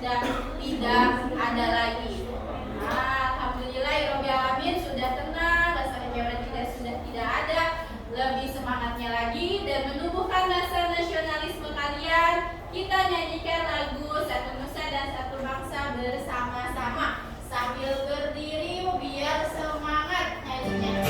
sudah tidak ada lagi. Alhamdulillahirabbil alamin, sudah tenang, rasa kecewa sudah tidak ada, lebih semangatnya lagi dan menumbuhkan rasa nasionalisme kalian. Kita nyanyikan lagu Satu Nusa dan Satu Bangsa bersama-sama sambil berdiri biar semangat nyanyinya.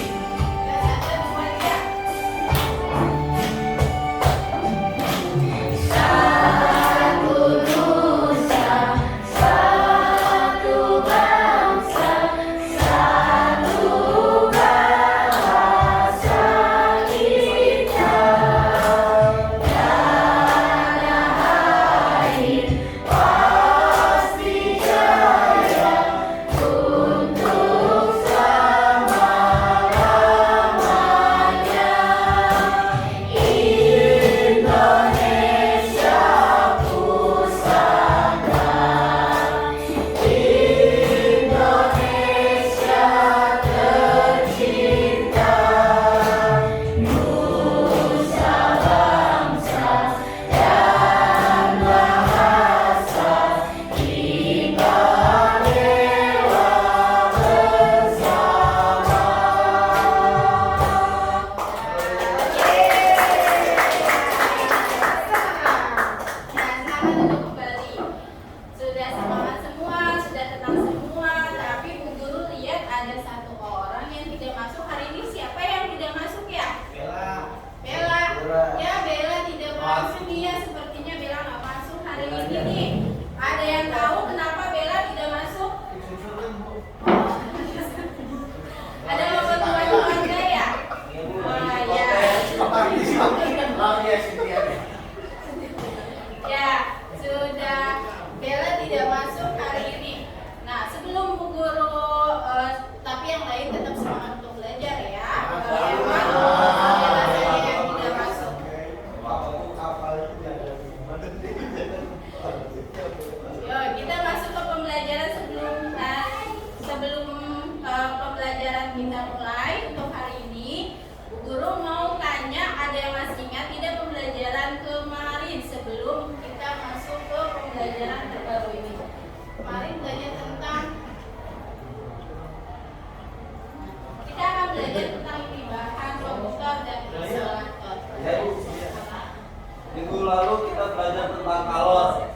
Minggu lalu kita belajar tentang kalor.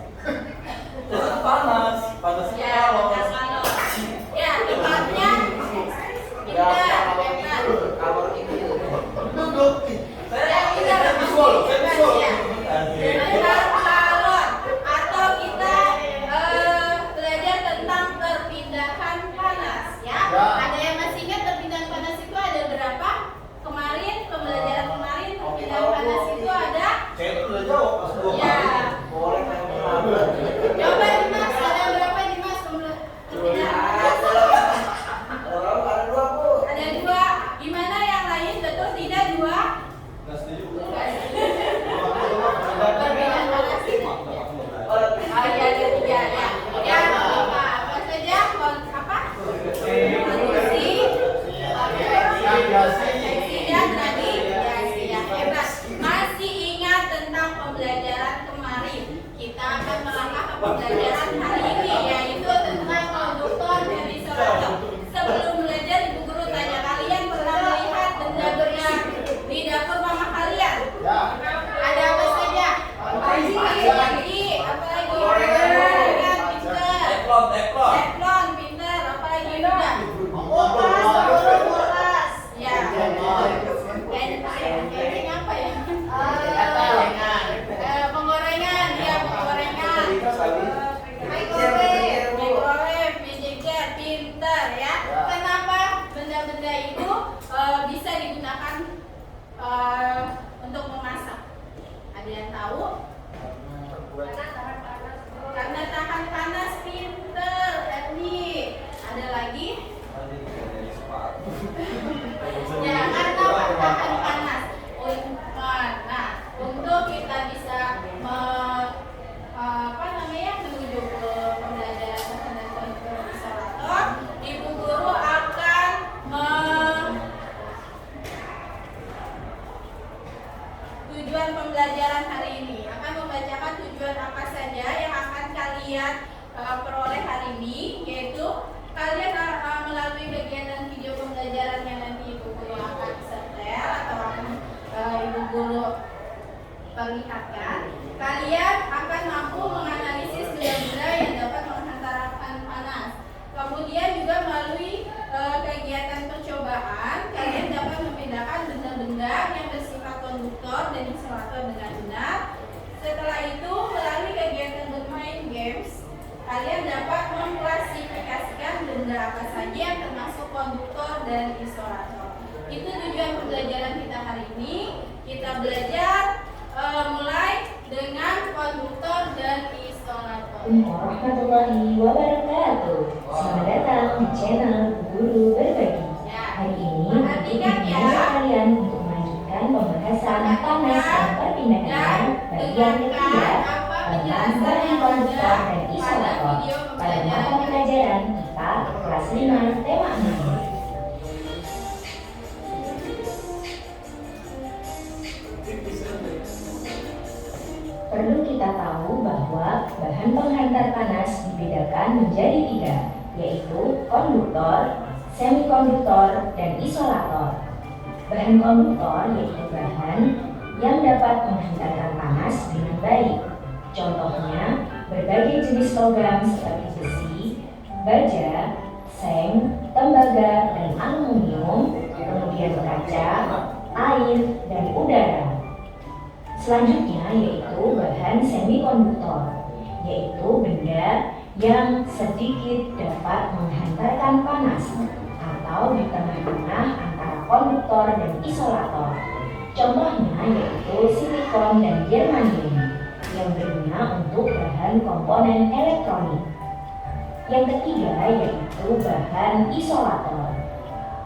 Panas kalor. Ya, tepatnya kalor ini duduk. Saya visual. Kalor atau kita belajar tentang perpindahan panas ya. Ada yang masih ingat perpindahan panas itu ada berapa? Kemarin pembelajaran kemarin perpindahan panas itu ada. Saya udah jawab pas dua kali. Boleh Coba Dimas, ada berapa Dimas perpindahan panas? Ada dua Bu. Ada dua. Gimana yang lain betul tidak dua? Nggak setuju. Perpindahan panas itu. Ada tiga ya. Ya apa saja? Apa? Konstruksi dan radiasi yang hebat. Masih ingat tentang pembelajaran kemarin? Kita akan melangkah ke pembelajaran hari ini, yaitu tentang konduktor dan isolator. Sebelum belajar, Ibu Guru tanya, kalian pernah melihat benda-benda di dapur mama kalian? Ada apa saja? Lagi, apa lagi? Teflon, pintar. Apa lagi juga? Ya. Enteng apa ya? Penggorengan, ya penggorengan. Microwave, magic jar, pintar ya. Kenapa benda-benda itu bisa digunakan untuk memasak? Ada yang tahu? Karena tahan panas, pintar. peroleh hari ini, yaitu kalian melalui kegiatan video pembelajaran yang nanti Ibu Guru akan setel atau akan Ibu Guru perlihatkan, kalian akan mampu menganalisis benda-benda yang dapat menghantarkan panas. Kemudian juga melalui kegiatan percobaan, kalian dapat membedakan benda-benda yang bersifat konduktor dan insulator dengan benar. Setelah itu, melalui kegiatan bermain games, kalian dapat mengklasifikasikan benda apa saja yang termasuk konduktor dan isolator. Itu tujuan pembelajaran kita hari ini. Kita belajar mulai dengan konduktor dan isolator. Warahmatullahi wabarakatuh. Selamat datang di channel Guru Berbagi. Hari ini Perhatikan ya. kalian untuk melanjutkan pembahasan panas dan perpindahan bagian ketiga tentang bahan konduktor dan isolator pada mata pelajaran IPA kelas 5 tema 6. Perlu kita tahu bahwa bahan penghantar panas dibedakan menjadi 3, yaitu konduktor, semikonduktor, dan isolator. Bahan konduktor yaitu bahan yang dapat menghantarkan panas dengan baik. Contohnya, berbagai jenis logam seperti besi, baja, seng, tembaga, dan aluminium, kemudian kaca, air, dan udara. Selanjutnya yaitu bahan semikonduktor, yaitu benda yang sedikit dapat menghantarkan panas atau di tengah-tengah antara konduktor dan isolator. Contohnya yaitu silikon dan germanium yang berguna untuk bahan komponen elektronik. Yang ketiga yaitu bahan isolator,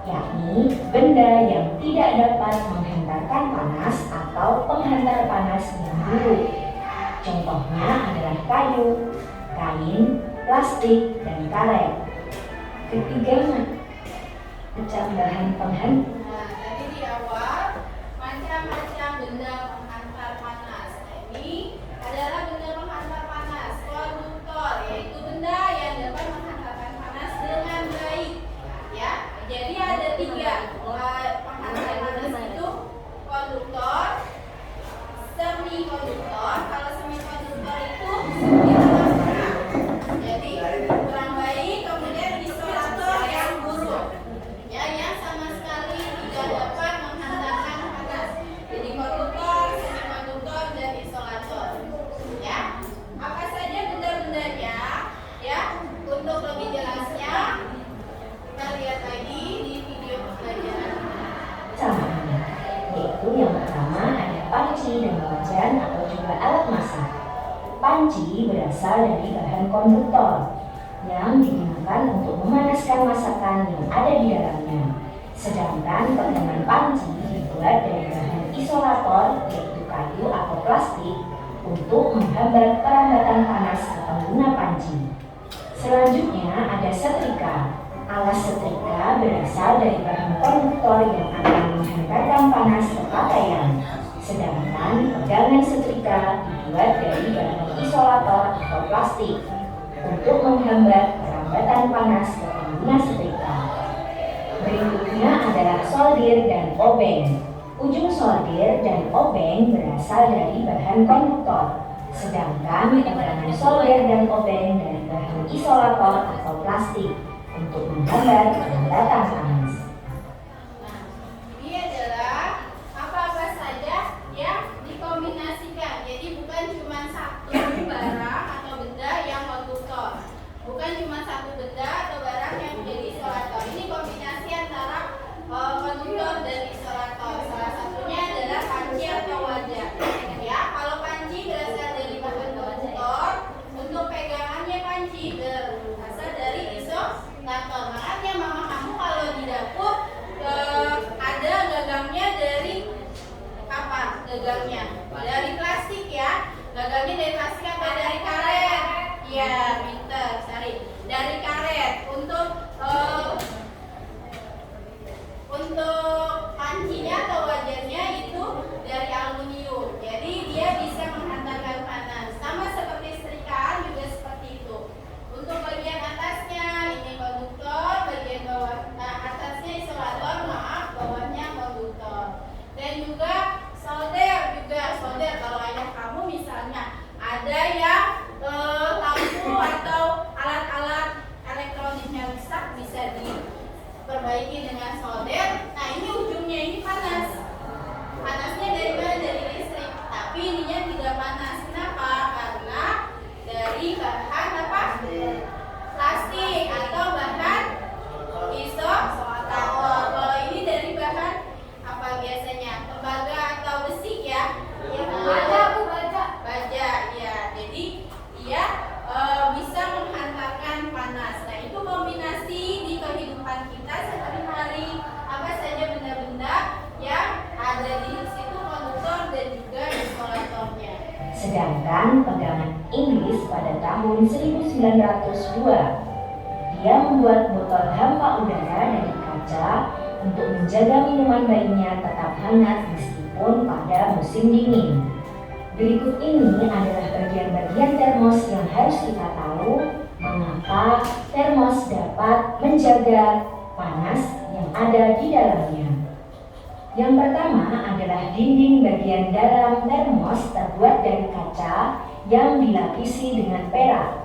yakni benda yang tidak dapat menghantarkan panas atau penghantar panas yang buruk. Contohnya adalah kayu, kain, plastik, dan karet. Ketiga, macam bahan penghantar. Nah, tadi di awal macam-macam benda penghantar panas. Nah, ini adalah benda penghantar panas konduktor, yaitu benda yang dapat menghantarkan panas dengan baik. Ya, jadi ada 3 penghantar panas itu: konduktor, semikonduktor. Kalau semikonduktor itu di tengah-tengah, jadi kurang baik. Kemudian isolator yang buruk, ya, yang sama sekali tidak dapat menghantarkan panas. Jadi konduktor, semikonduktor, dan isolator. Ya, apa saja benda-bendanya? Ya, untuk lebih jelasnya kita lihat lagi di video pembelajaran. Camanya, yaitu yang pertama ada panci dan wajan atau juga alat masak. Panci berasal dari bahan konduktor yang digunakan untuk memanaskan masakan yang ada di dalamnya. Sedangkan pegangan panci dibuat dari bahan isolator yaitu kayu atau plastik untuk menghambat perambatan panas ke pengguna panci. Selanjutnya ada setrika. Alas setrika berasal dari bahan konduktor yang akan menghantarkan panas ke pakaian. Sedangkan pegangan setrika dibuat dari bahan isolator atau plastik untuk menghambat perambatan panas ke pengguna setrika. Berikutnya adalah solder dan obeng. Ujung solder dan obeng berasal dari bahan konduktor. Sedangkan pegangan solder dan obeng dari bahan isolator atau plastik untuk menghambat perambatan panas. Nah, ini adalah apa-apa saja yang dikombinasikan. Jadi bukan cuma satu barang atau benda yang konduktor, bukan cuma satu benda atau barang yang menjadi isolator. Ini kombinasi antara konduktor dan isolator. Salah satunya adalah panci atau wajan. Ya, kalau panci berasal dari bahan konduktor, untuk pegangannya panci berasal dari isolator. Makanya mama kamu kalau di dapur ada gagangnya dari apa? Gagangnya dari plastik ya. Gagangnya dari plastik apa dari karet? Iya, pinter, cari dari karet. Untuk pancinya atau wajannya itu dari aluminium. Jadi dia bisa menghantarkan panas. Sama seperti setrikaan juga seperti itu. panas. Nah, itu kombinasi di kehidupan kita sehari-hari. Apa saja benda-benda yang ada di situ konduktor dan juga isolatornya. Sedangkan pegangan Inggris pada tahun 1902, dia membuat botol hampa udara dari kaca untuk menjaga minuman bayinya tetap hangat meskipun pada musim dingin. Berikut ini adalah bagian-bagian termos yang harus kita tahu mengapa termos dapat menjaga panas yang ada di dalamnya. Yang pertama adalah dinding bagian dalam termos terbuat dari kaca yang dilapisi dengan perak.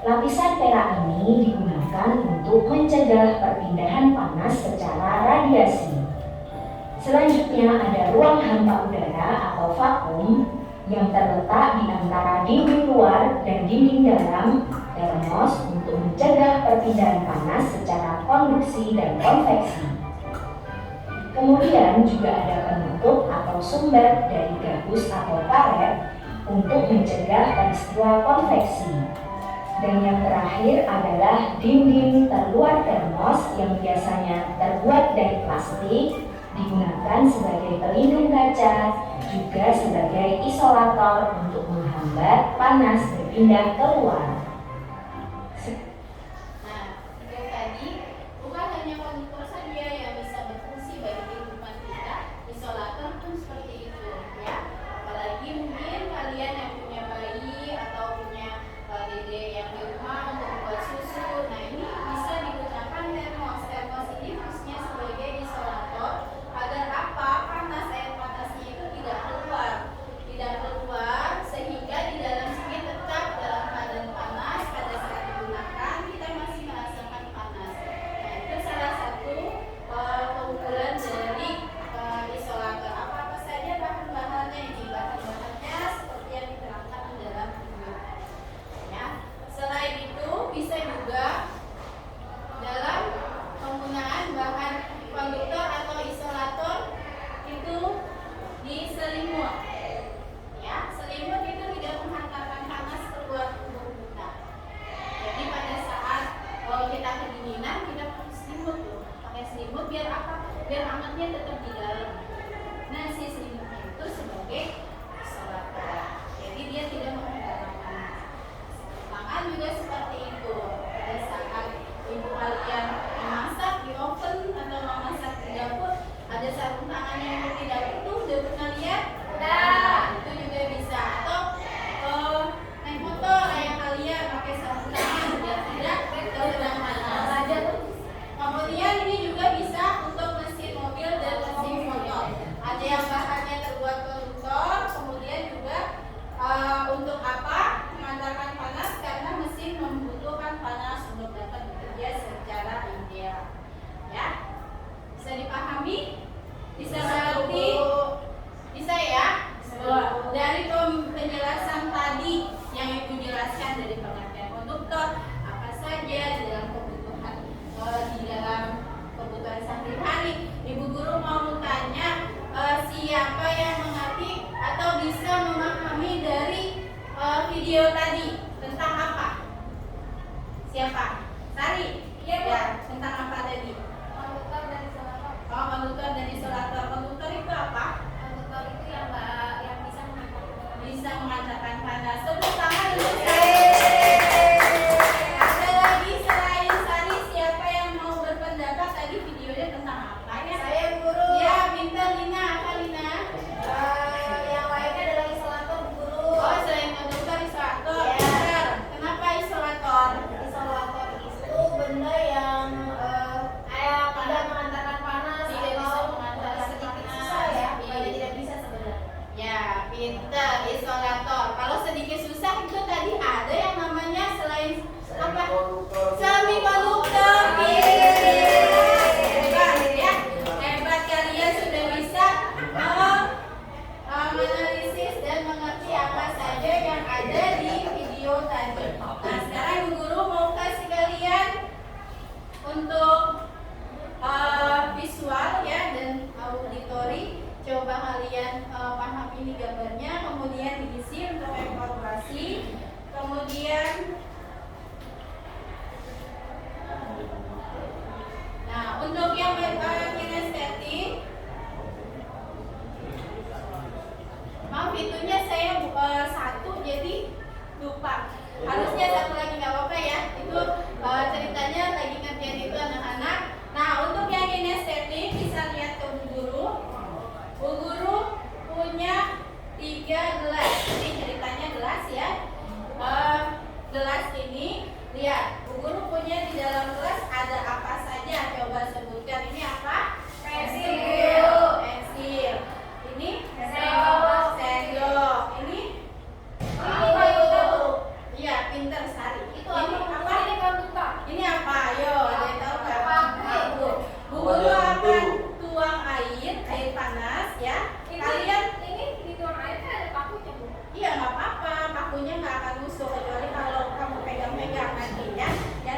Lapisan perak ini digunakan untuk mencegah perpindahan panas secara radiasi. Selanjutnya ada ruang hampa udara atau vakum yang terletak di antara dinding luar dan dinding dalam termos untuk mencegah perpindahan panas secara konduksi dan konveksi. Kemudian juga ada penutup atau sumber dari gabus atau karet untuk mencegah peristiwa konveksi. Dan yang terakhir adalah dinding terluar termos yang biasanya terbuat dari plastik, digunakan sebagai pelindung kaca, juga sebagai isolator untuk menghambat panas berpindah keluar. Nah, itu tadi bukan hanya konduktor saja yang bisa berfungsi bagi kehidupan kita, isolator pun seperti itu, ya. Apalagi mungkin kalian yang punya bayi atau punya dede yang di rumah untuk membuat susu. Nah, ini bisa digunakan termos. Termos ini fungsinya sebagai isolator agar apa? Panas, air panasnya itu tidak keluar sehingga di dalam sini tetap dalam keadaan panas. Pada saat digunakan kita masih merasakan panas. Nah, itu salah satu keunggulan dari isolator. Apa saja bahan-bahannya ini? Bahan-bahannya seperti yang diterangkan di dalam video. Ya. Selain itu bisa juga dalam penggunaan bahan konduktor atau isolator itu di selimut. Ya, selimut itu tidak menghantarkan panas keluar tubuh kita. Jadi pada saat kita kedinginan kita pakai selimut tuh. Pakai selimut biar apa? Biar hangatnya tetap di dalam. Nah, si selimutnya itu sebagai isolator. Jadi dia tidak menghantarkan panas. Tangan juga seperti itu. Pada saat ibu kalian memasak di oven atau memasak di dapur, ada sarung tangannya yang tidak utuh, udah pernah lihat? Nah, itu juga bisa. Atau naik motor kayak kalian pakai sarung tangan biar tidak terkena panas. Kemudian ini juga bisa untuk mesin mobil dan mesin motor. Ada yang bahannya terbuat konduktor, kemudian juga untuk apa? Mengantarkan panas karena mesin membutuhkan panas untuk dapat bekerja secara ideal. Ya, bisa dipahami? Bisa mengerti? Bisa ya? Dari penjelasan tadi yang Ibu jelaskan dari pengertian konduktor, apa saja di dalam kebutuhan sehari-hari. Ibu guru mau tanya siapa yang mengerti atau bisa memahami dari video tadi tentang apa? Siapa? Sari? Iya, ya, tentang apa tadi? Konduktor dan isolator. Oh, konduktor dan isolator. Konduktor itu apa? Konduktor itu yang bisa mengantarkan panas. Tepuk tangan untuk Sari. Ada lagi selain Sari, siapa yang mau berpendapat tadi videonya tentang apa? Saya guru. Ya, pintar Lina. Apa Lina? Yang lainnya adalah isolator guru. Oh, selain konduktor, isolator. Ya. Kenapa isolator? Isolator itu benda yang tidak mengantarkan panas, tidak bisa mengantarkan sedikit susah ya, tidak bisa sebenarnya. Ya, pintar isolator. Kalau sedikit susah itu tadi ada yang namanya selain apa? Semi konduktor. Hebat ya, hebat kalian sudah bisa menganalisis dan mengerti apa saja yang ada di video tadi. Nah, sekarang Ibu Guru mau kasih kalian untuk visual ya dan auditori. Coba kalian paham ini gambarnya, kemudian diisi untuk evaluasi, kemudian yang kinestetik. Maaf itunya saya satu jadi lupa. Harusnya satu lagi nggak apa-apa ya. Itu ceritanya lagi ngerjain itu anak-anak. Nah untuk yang kinestetik bisa lihat ke Bu Guru. Bu Guru punya 3 gelas. Ini ceritanya gelas ya. Gelas ini lihat. Bu Guru punya di dalam gelas ada apa saja? Coba sebutkan. Ini apa? Pensil. Pensil. Ini sendok. Sendok. Ini apa itu? Iya, pinter Sari. Itu ini apa? Ini konduktor. Ini apa? Ayo, ada yang tahu nggak? Paku. Bu Guru akan tuang air panas ya. Kalian ini dituang air kan ada pakunya, Bu? iya nggak apa-apa, pakunya nggak akan busuk kecuali kalau kamu pegang-pegang nantinya. Ya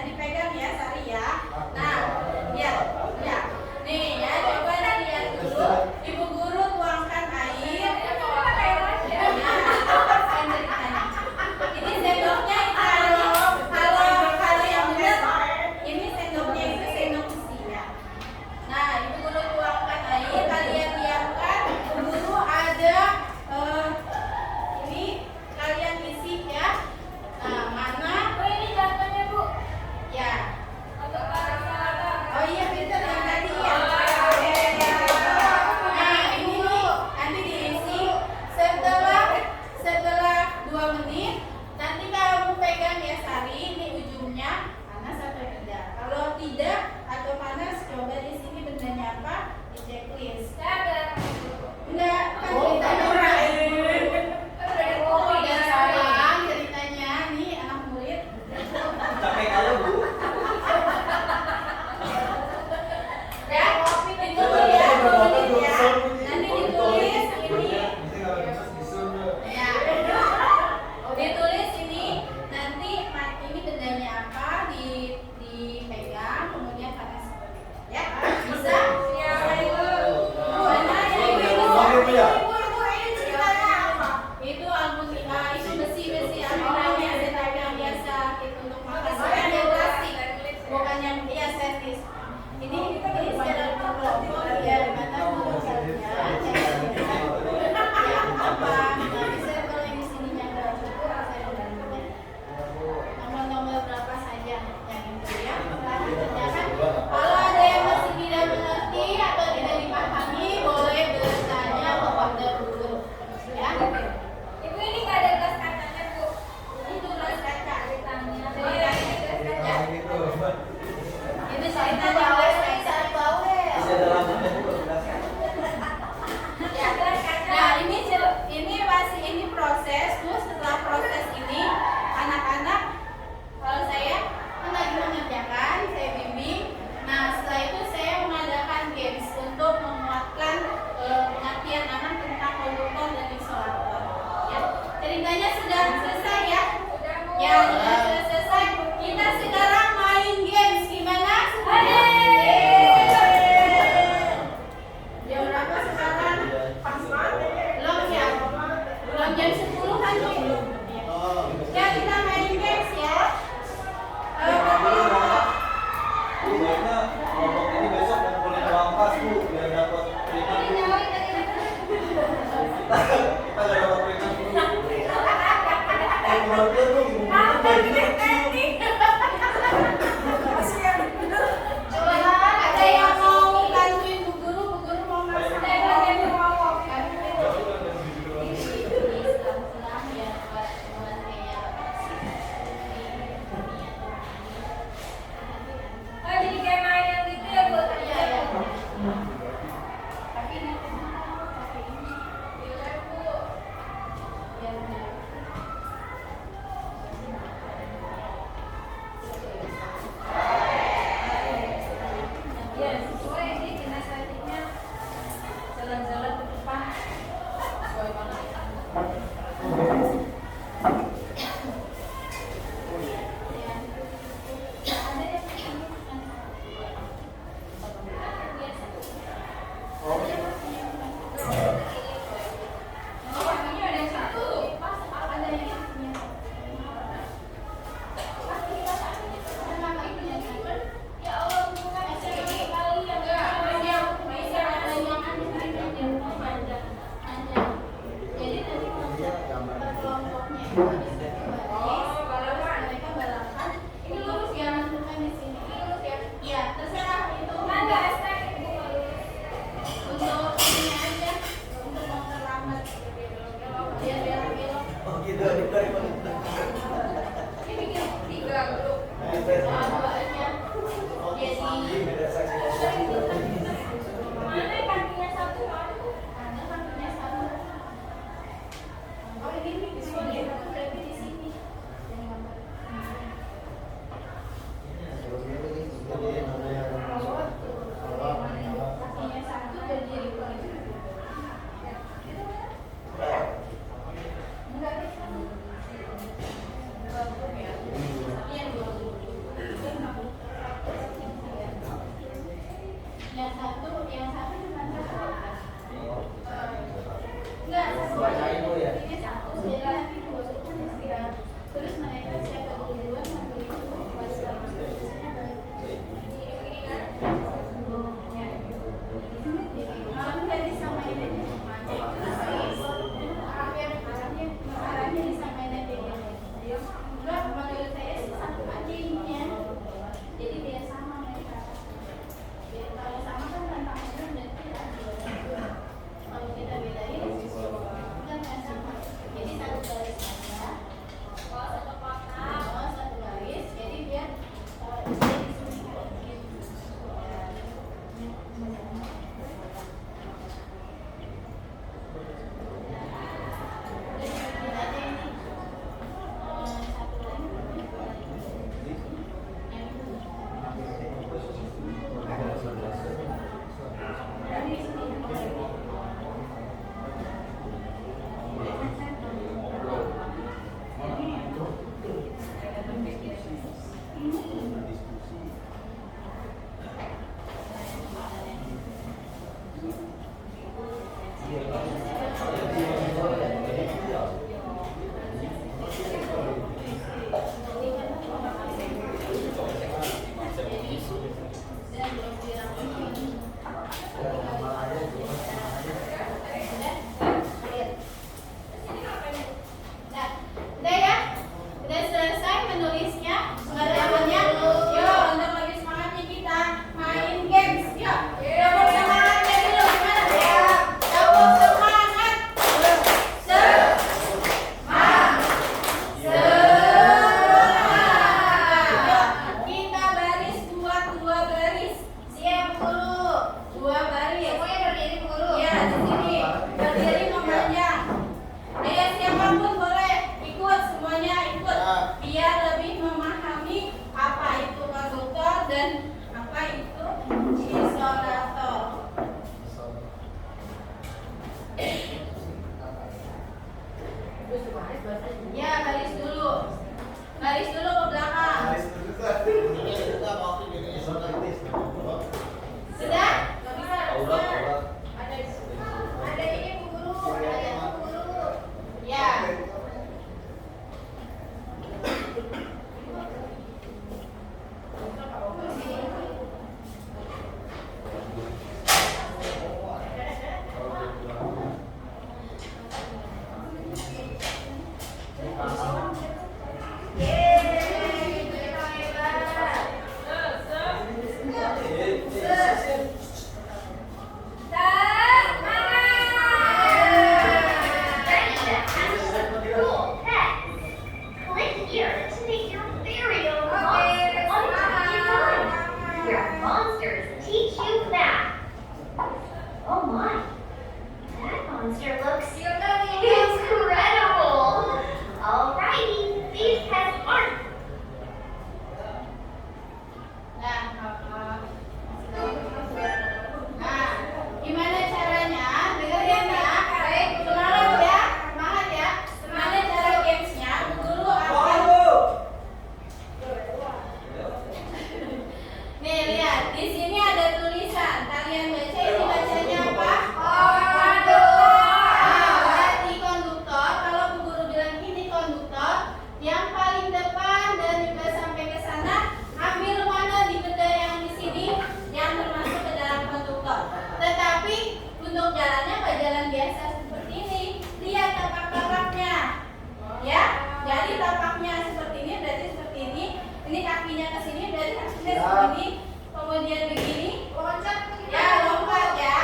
Ini kakinya ke sini, berarti kakinya segini. Kemudian begini. Loncat. Ya, lompat ya.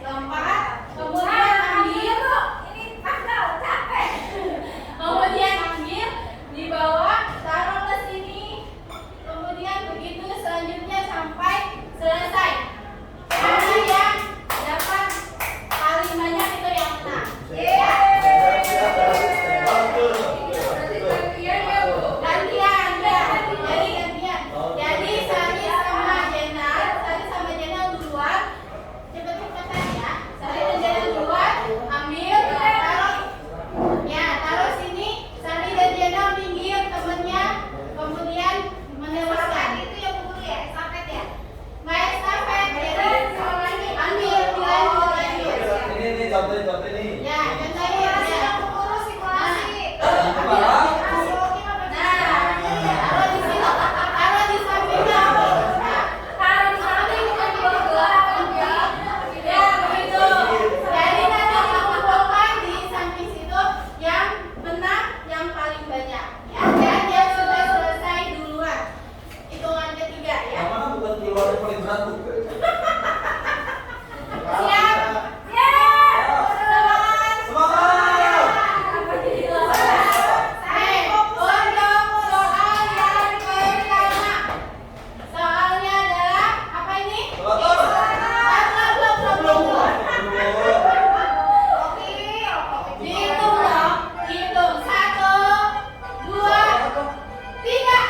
Lompat. Kemudian ambil. Ini tanggal capek. Kemudian ambil di bawah, taruh ke sini. Kemudian begitu selanjutnya sampai selesai. Karena yang dapat paling banyak itu yang menang. Ya. Gantian ya. Jadi gantian. Jadi Sari sama Jenal duluan. Cepet-cepetan ya. Sari dan Jenal duluan. Ambil, taruh. Ya, taruh sini. Sari dan Jenal minggir temennya. Kemudian meneruskan. Itu yang dulu ya, estafet ya. Nggak estafet. Jadi ambil, dilanjut. Ini contoh nih. Ya, contohnya ya. Urus simulasi. Nah, taruh di sini, taruh di sampingnya. Taruh di samping kedua. Ya, begitu. Jadi nanti dikumpulkan di samping situ yang menang yang paling banyak. Ya, dan yang sudah selesai duluan. Hitungan ketiga ya. Yang mana bukan keluar yang paling berat tuh? Siap? Semangat. Semangat! Untuk soal yang pertama. Soalnya adalah apa ini? Belum. Dihitung dong. Dihitung. 1, 2, 3. Ayo kita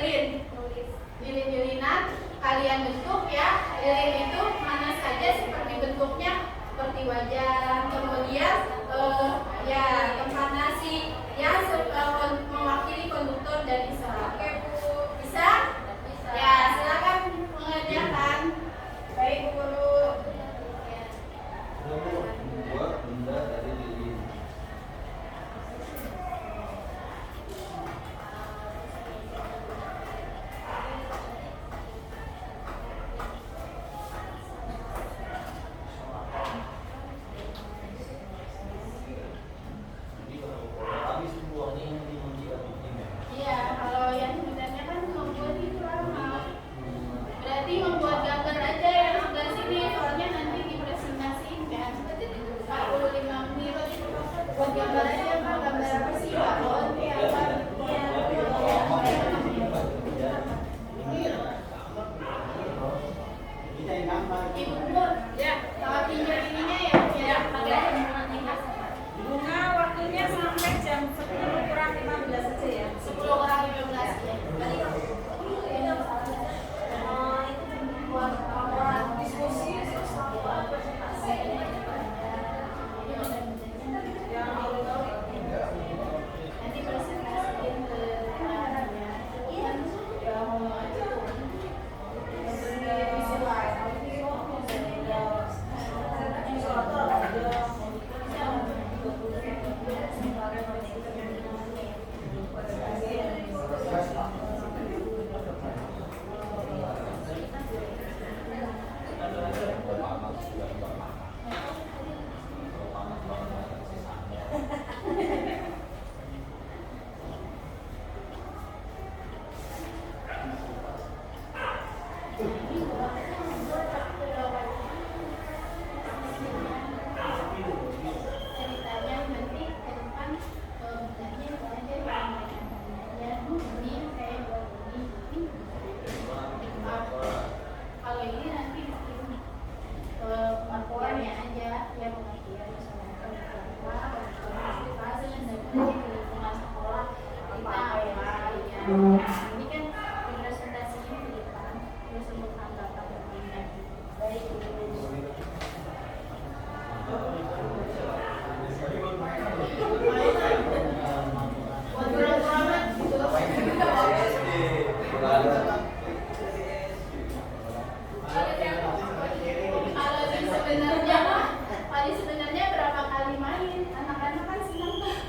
Lilin-lilinan kalian bentuk ya. Lilin itu mana saja seperti bentuknya, seperti wajah, kemudian ya tempat nasi yang mewakili konduktor dan isyarat. Oke Bu, bisa? Ya, silakan mengerjakan. Baik Bu Guru. Buat benda dari lilin. Jadi kalau habis buahnya yang dimujikan timnya. Iya, kalau yang sebenarnya kan membuat itu lama. Berarti membuat gambar aja yang sebelah sini, soalnya nanti dipresentasikan kan. 45 menit. Buat gambar aja Pak, gambar apa sih balon ya apa? Ibu Nur, ya, kalau pinjam ininya ya pakai Bunga waktunya sampai jam 10 kurang 15 saja ya. 10 orang 15 ya. Diskusi Nanti presentasiin ke teman-temannya. Iya, ya ngomong aja. Ceritanya nanti ke depan bundanya ada ya ini kayak buat ini. Kalau ini nanti bikin pengertiannya aja ya, pengertian misalnya fase dan di lingkungan sekolah kita ya. Ini kan representasinya di depan, terus untuk tanggapan berikutnya. Baik Bu. Sebenarnya berapa kali main, anak-anak kan senang tuh.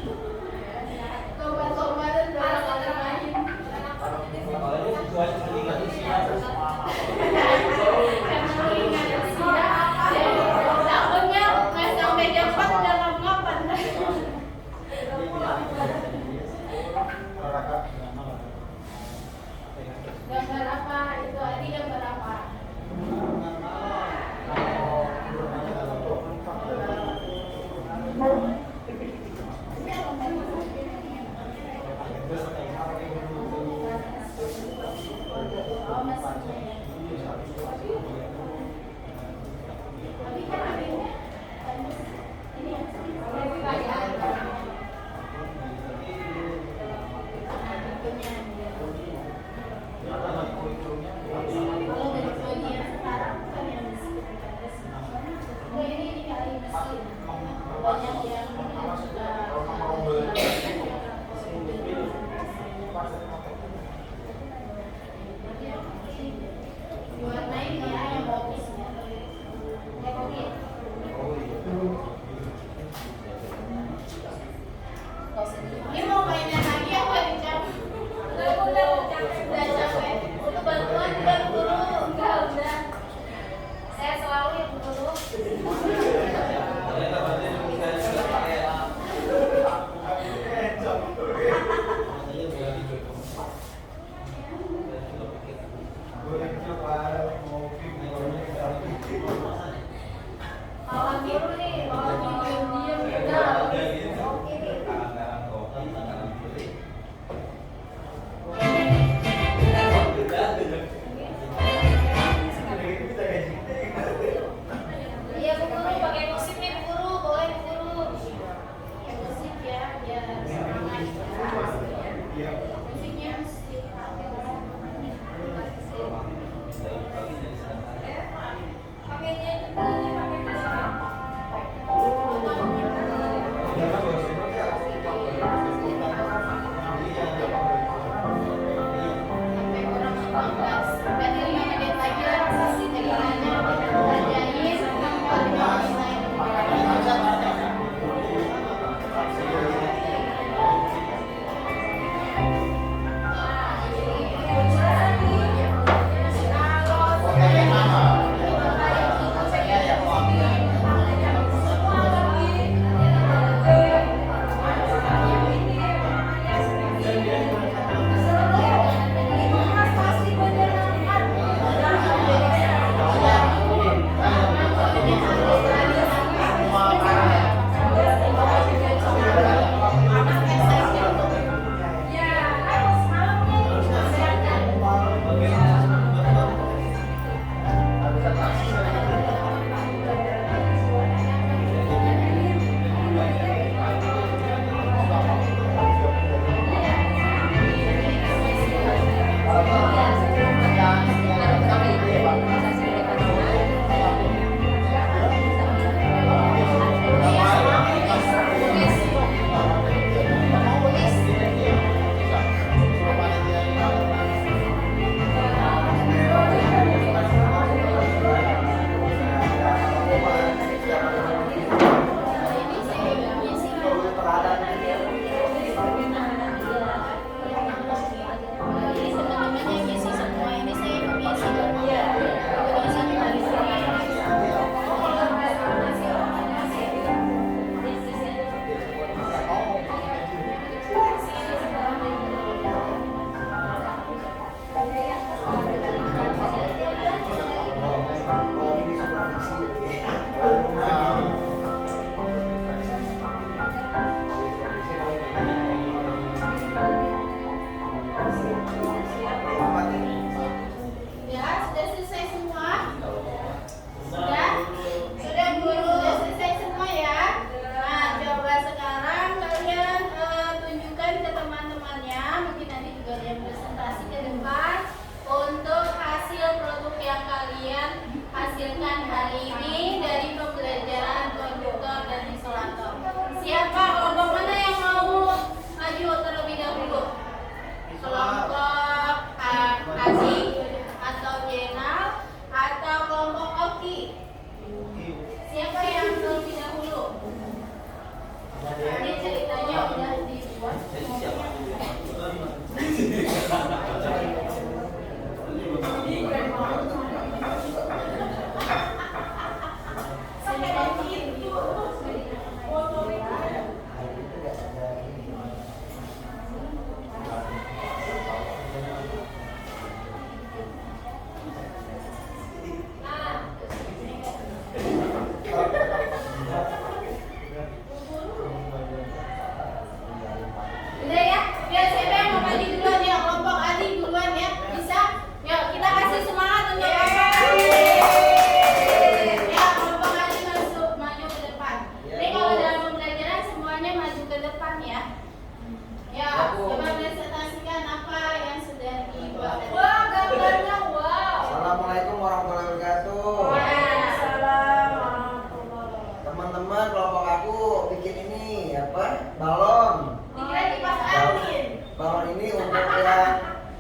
Ya, coba presentasikan apa yang sudah dibuat. Wah, gambarnya wow. Assalamualaikum warahmatullahi wabarakatuh. Waalaikumsalam warahmatullahi. Teman-teman, kelompok aku bikin ini apa? Balon. Dikira kipas angin. Balon ini untuk yang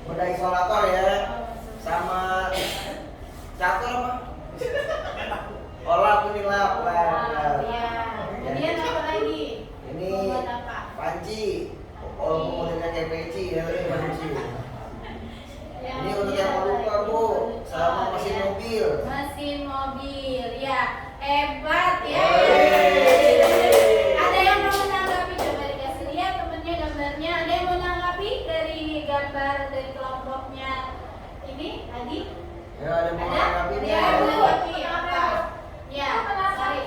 benda isolator ya. Sama catur apa? Olap ini lap. Ya. Kemudian apa lagi? Ini Buat apa? panci. Oh, modelnya kayak peci ya, ini panci. Ya, Ini untuk kemudian yang apa produktor lagi? Bu, sama mesin Ya. mobil. Mesin mobil, ya. Hebat ya. Yeay. Ada yang mau menanggapi? Coba dikasih lihat temennya gambarnya. Ada yang mau menanggapi dari gambar dari kelompoknya ini tadi? Ya, ada yang mau Ada? menanggapi Ada nih? yang mau menanggapi apa? Ya, sorry.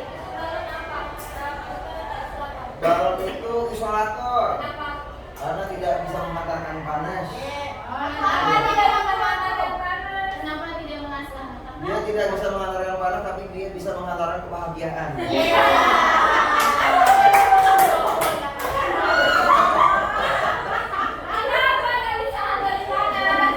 Balon itu isolator Kenapa? karena tidak bisa menghantarkan panas. Kenapa tidak menghantarkan panas? Kenapa tidak mengasah? Dia tidak bisa menghantarkan panas, tapi dia bisa menghantarkan kebahagiaan. Kenapa nggak bisa hantarin panas?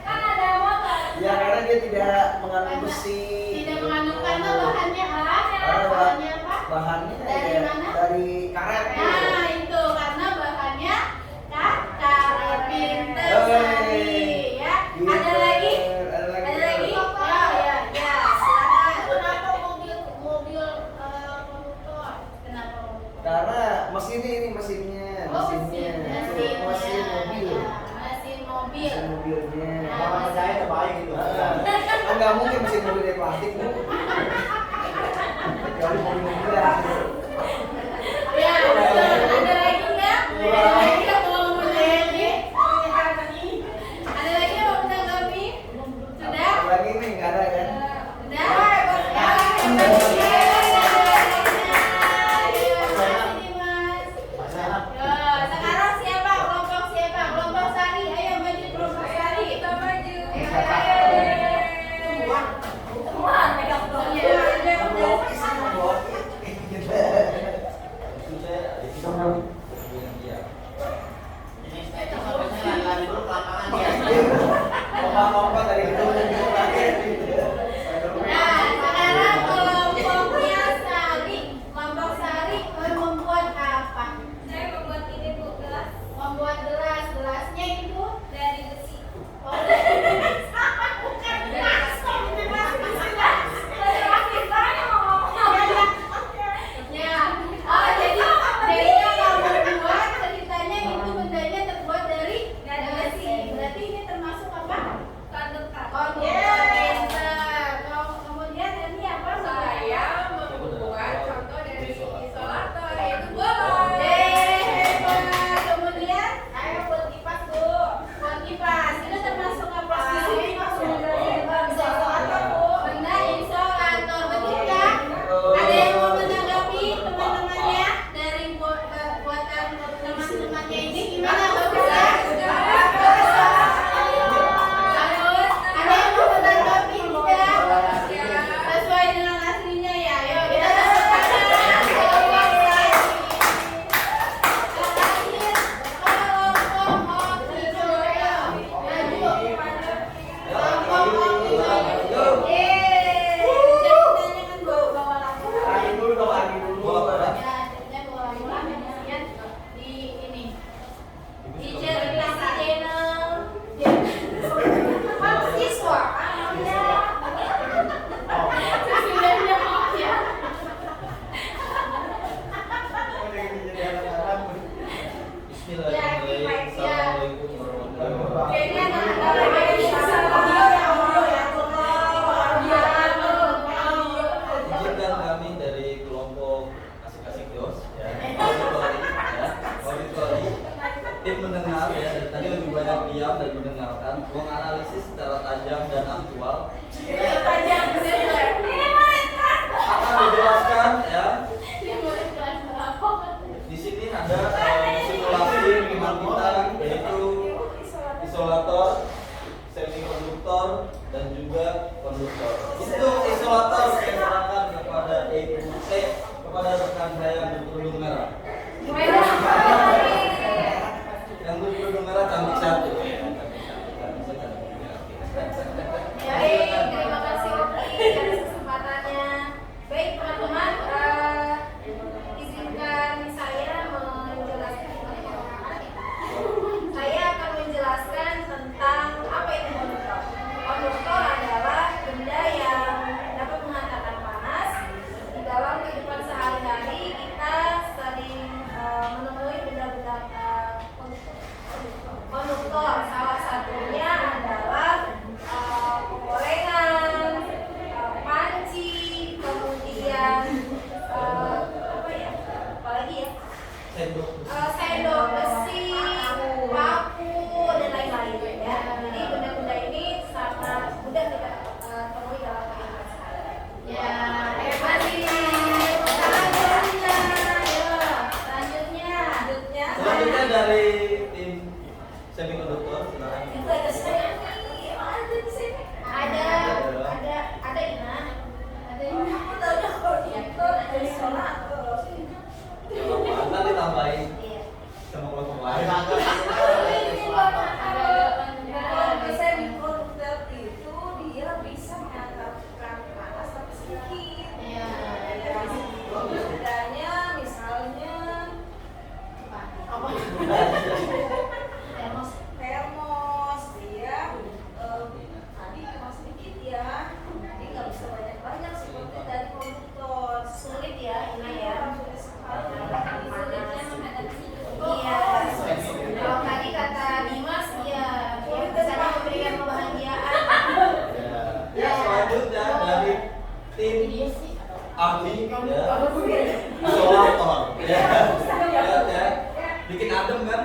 Kan ada motor. Ya karena dia tidak mengandung besi. Tidak mengandung karena bahannya apa? Karena Bahannya apa? bahannya Dari ya, mana? dari karet. Nah, itu karena bahannya karet pinter sekali ya. Ada lagi? Ada lagi. Ada lagi? Ya, silakan. Kenapa mobil konduktor? Kenapa? Karena mesinnya ini mesinnya, Oh, mesin mobil. mesin mobil. Mesin mobilnya. Ya, Kalau percaya terbaik gitu. Kan nggak mungkin mesin mobil dari plastik Bu. Kecuali mobil-mobilan. Ya, betul. Ada lagi nggak? Ada lagi yang mau menanggapi? Ada lagi yang mau menanggapi? Sudah? Ada lagi nih nggak ada kan? Sudah? Ya, hebat. Sekarang siapa? Kelompok siapa? Kelompok Sari. Ayo maju kelompok Sari. Kita maju. Semua pegang dong. Iya, ada. Blokis ini blokis. Itu saya di situ dia. Ini saya coba lari dulu ke lapangan ya. Lompat-lompat dari gedung ke gedung lagi. Nah, sekarang kelompoknya Sari. Kelompok Sari membuat apa? Saya membuat ini Bu, gelas Membuat gelas. Gelasnya itu dari besi. oh, dari Apa bukan gelas? Kok gelas besi kan? Saya mau ngomong. ya. Oh, jadi kamu buat ceritanya itu bendanya terbuat dari besi. Berarti ini termasuk apa? Konduktor. Konduktor pinter. Kemudian ini apa? Saya membuat contoh dari isolator yaitu bola. Hebat. Kemudian Saya buat kipas Bu. buat kipas. Itu termasuk apa? Isolator Bu. Benda insolator, betul kan? Ada yang mau menanggapi teman-temannya dari buatan teman-temannya ini gimana? Bagus ya? Bagus. Ada yang mau menanggapi tidak? Sesuai dengan aslinya ya. Ayo kita masukkan kelompok Sari. Terakhir kelompok Okidoyo. Maju. Kelompok Okidoyo. Ceritanya kan bawa lagu. Lagi dulu dong, lagi dulu. Ya, ceritanya bawa lagu kemudian di ini di cerita channel mahasiswa sesudahnya maaf ya. Bismillahirrahmanirrahim. Assalamualaikum warahmatullahi wabarakatuh. Kayaknya anak-anak lagi Izinkan kami dari kelompok asik-asik Yos ya. Auditori. Tim mendengar ya, dari tadi lebih banyak diam dan mendengarkan, menganalisis secara tajam dan aktual. Akan dijelaskan ya. Di sini ada simulasi pemangkitan yaitu isolator, semikonduktor dan juga konduktor. Itu isolator saya serahkan kepada Ibu T, kepada rekan saya yang berkerudung merah. sendok besi, paku, dan lain-lain ya. Jadi benda-benda ini sangat mudah kita temui dalam kehidupan. Ya, hebat ini. Selanjutnya dari tim semikonduktor, silakan. Itu ada saya nih, emang ada di sini. Ada Ina. Ada Ina. Aku tahunya kalau itu ada di sana. Nanti ditambahin Iya. sama kelompok lain. Saya mikrodot itu dia bisa mengangkatkan panas tapi sedikit. Iya. Bedanya misalnya Apa? termos dia tadi memang sedikit ya, jadi nggak bisa banyak seperti dari konduktor. Sulit ya, Ina ya. Sulit sekali. Sulitnya menghadapi iya. Kalau tadi kata Dimas, ya dia bisa memberikan kebahagiaan. Ya, selanjutnya dari tim ahli ya, isolator ya. Lihat ya, bikin adem kan?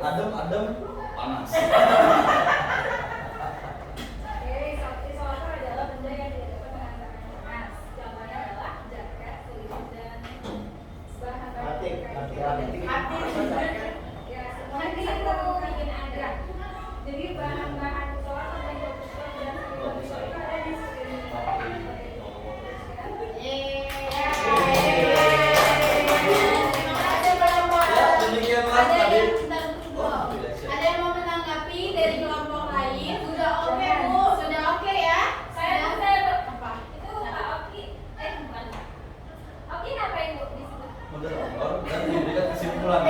Adem panas. Isolator adalah benda yang tidak dapat menghantarkan panas. Contohnya adalah jaket, selimut, dan bahan Batik. Ya, nanti itu bikin ada. Jadi bahan-bahan isolator dan konduktor dan selimut itu ada di sekeliling. Ya, demikianlah tadi. Ada yang mau menanggapi dari kelompok lain? Sudah oke Bu, sudah oke ya? Saya Apa? itu Pak Oki, bukan. Oki ngapain Bu di situ? Moderator dan memberikan kesimpulan.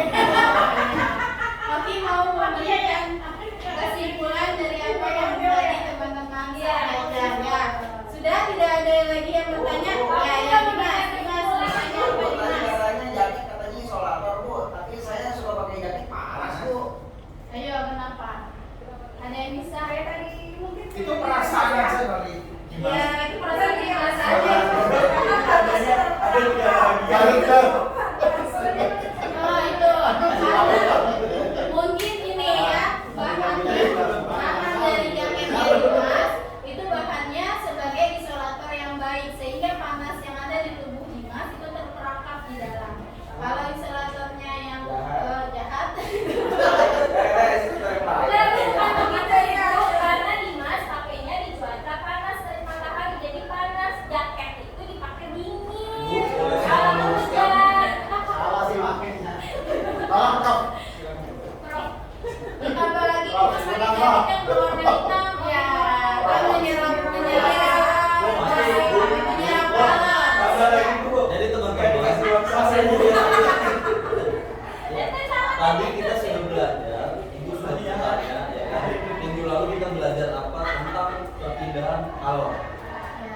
Oki mau memberikan kesimpulan dari apa yang tadi teman-teman sampaikan ya. Sudah tidak ada lagi yang bertanya? Ya, Dimas bertanya apa Bu, tadi Dimas? katanya jakit katanya isolator Bu, tapi saya suka pakai jakit panas Bu. Ayo, kenapa? Ada yang bisa? Saya tadi mungkin Itu perasaan yang saya kali. Ya, itu perasaan Dimas aja. Oh, itu. Mungkin ini ya, bahan dari jaketnya Dimas itu bahannya sebagai isolator yang baik sehingga panas yang ada di tubuh Dimas itu terperangkap di dalam. Kalau isolatornya yang jahat, karena Dimas pakainya di cuaca panas dari matahari, jadi panas. Jaket itu dipakai dingin. Kalau hujan, Salah sih makanya. Tolong cok. ditambah lagi Dimas pakai jaket yang berwarna hitam ya, kan menyerap Jadi teman-teman, tadi kita sudah belajar, Ibu sudah bertanya, ya kan? Minggu lalu kita belajar apa tentang perpindahan kalor.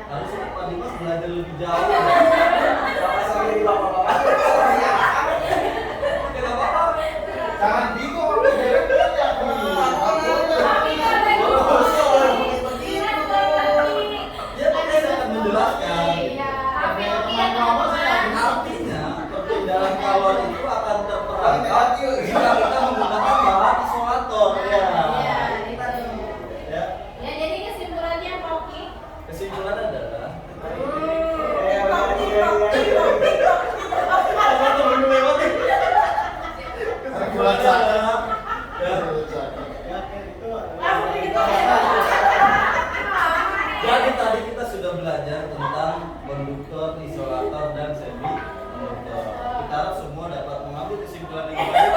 Lalu sekarang Pak Dimas belajar lebih jauh. Sama sekali di bapak-bapak. Tidak apa-apa. Jangan bingung apa jaraknya. Ya, tadi saya akan menjelaskan. Iya, tapi Oki ya teman-teman. Artinya perpindahan kalor itu akan terperangkap jika kita menggunakan bahan isolator. Ya. Iya, itu. Ya. Ya, jadi kesimpulannya apa Oki? Kesimpulan adalah kesimpulan adalah ya. Jadi tadi kita sudah belajar tentang konduktor, isolator, dan semi konduktor. Kita harap semua dapat mengambil kesimpulan yang baik.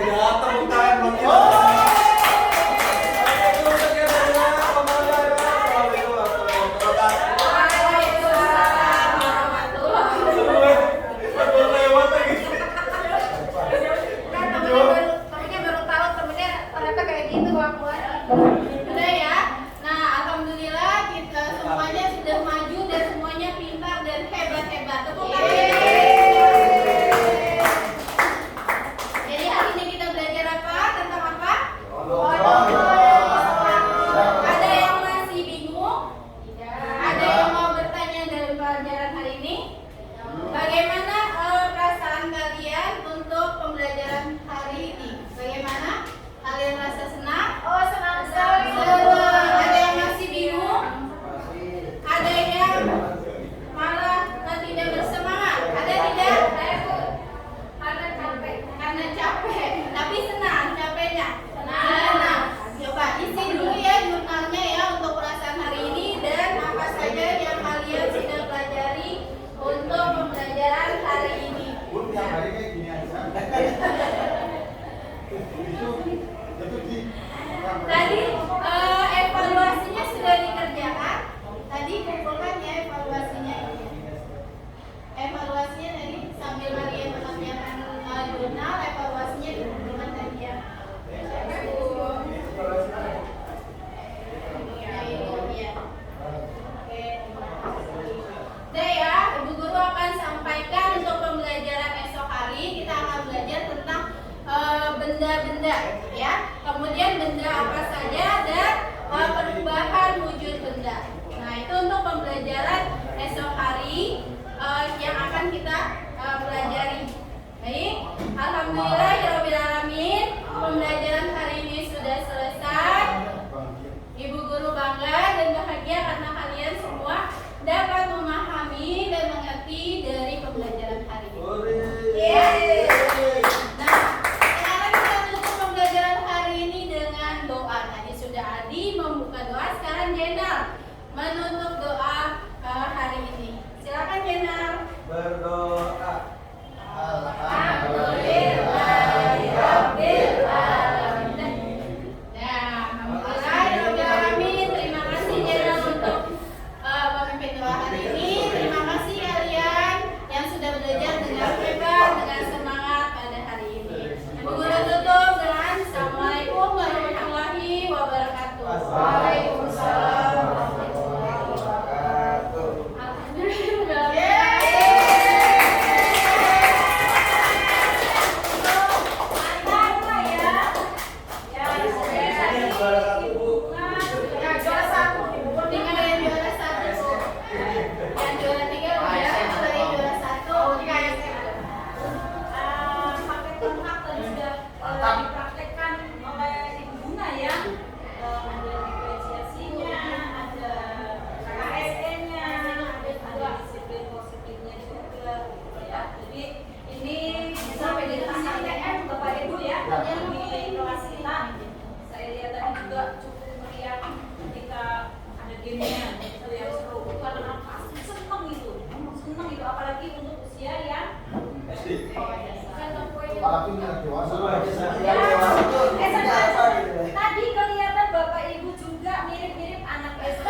Ya, tepuk tangan buat kita. Itu sekian saja pembahasan. Assalamualaikum warahmatullahi wabarakatuh. Waalaikumsalam warahmatullahi wabarakatuh. Sebelum lewat lagi. Kan teman-teman karena capek, tapi senang capeknya. Senang. Coba isi dulu ya jurnalnya ya untuk perasaan hari ini dan apa saja yang kalian sudah pelajari untuk pembelajaran hari ini. Bun, tiap hari kayak gini aja. Itu di. Tadi evaluasinya sudah dikerjakan. Tadi kumpulkan ya evaluasinya ini. Evaluasinya tadi sambil Maria mengerjakan jurnal, evaluasinya dikumpulkan tadi ya. Udah ya, Ibu Guru akan sampaikan untuk pembelajaran esok hari. Kita akan belajar tentang benda-benda ya. Kemudian benda apa saja dan perubahan wujud benda. Nah, itu untuk pembelajaran esok hari yang akan kita pelajari. Baik, alhamdulillahirabbil alamin. Pembelajaran hari ini sudah selesai. Ibu Guru bangga dan bahagia karena kalian semua dapat memahami dan mengerti dari pembelajaran hari ini. Yeay. Nah, sekarang kita tutup pembelajaran hari ini dengan doa. Tadi sudah Adi membuka doa, sekarang Jenal menutup doa hari ini. Silakan Jenal. Berdoa. Alhamdulillahirabbil alamin. Nah, alhamdulillahirabbil alamin. Terima kasih Jenal untuk memimpin doa hari ini. Terima kasih kalian yang sudah belajar dengan hebat, dengan semangat pada hari ini. Ibu Guru tutup dengan Assalamualaikum warahmatullahi wabarakatuh. Waalaikumsalam warahmatullahi wabarakatuh. Alhamdulillah. Dipraktekkan oleh Ibu Guna ya. Ada diferensiasinya, ada KSN-nya, ada disiplin positifnya juga ya. Jadi ini sampai di kelas ATM Bapak Ibu ya, yang di kelas kita. Saya lihat tadi juga cukup meriah ketika ada gamenya, itu yang seru. Karena pasti seneng itu apalagi untuk usia yang Apalagi yang dewasa. tadi kelihatan Bapak Ibu juga mirip-mirip anak SD.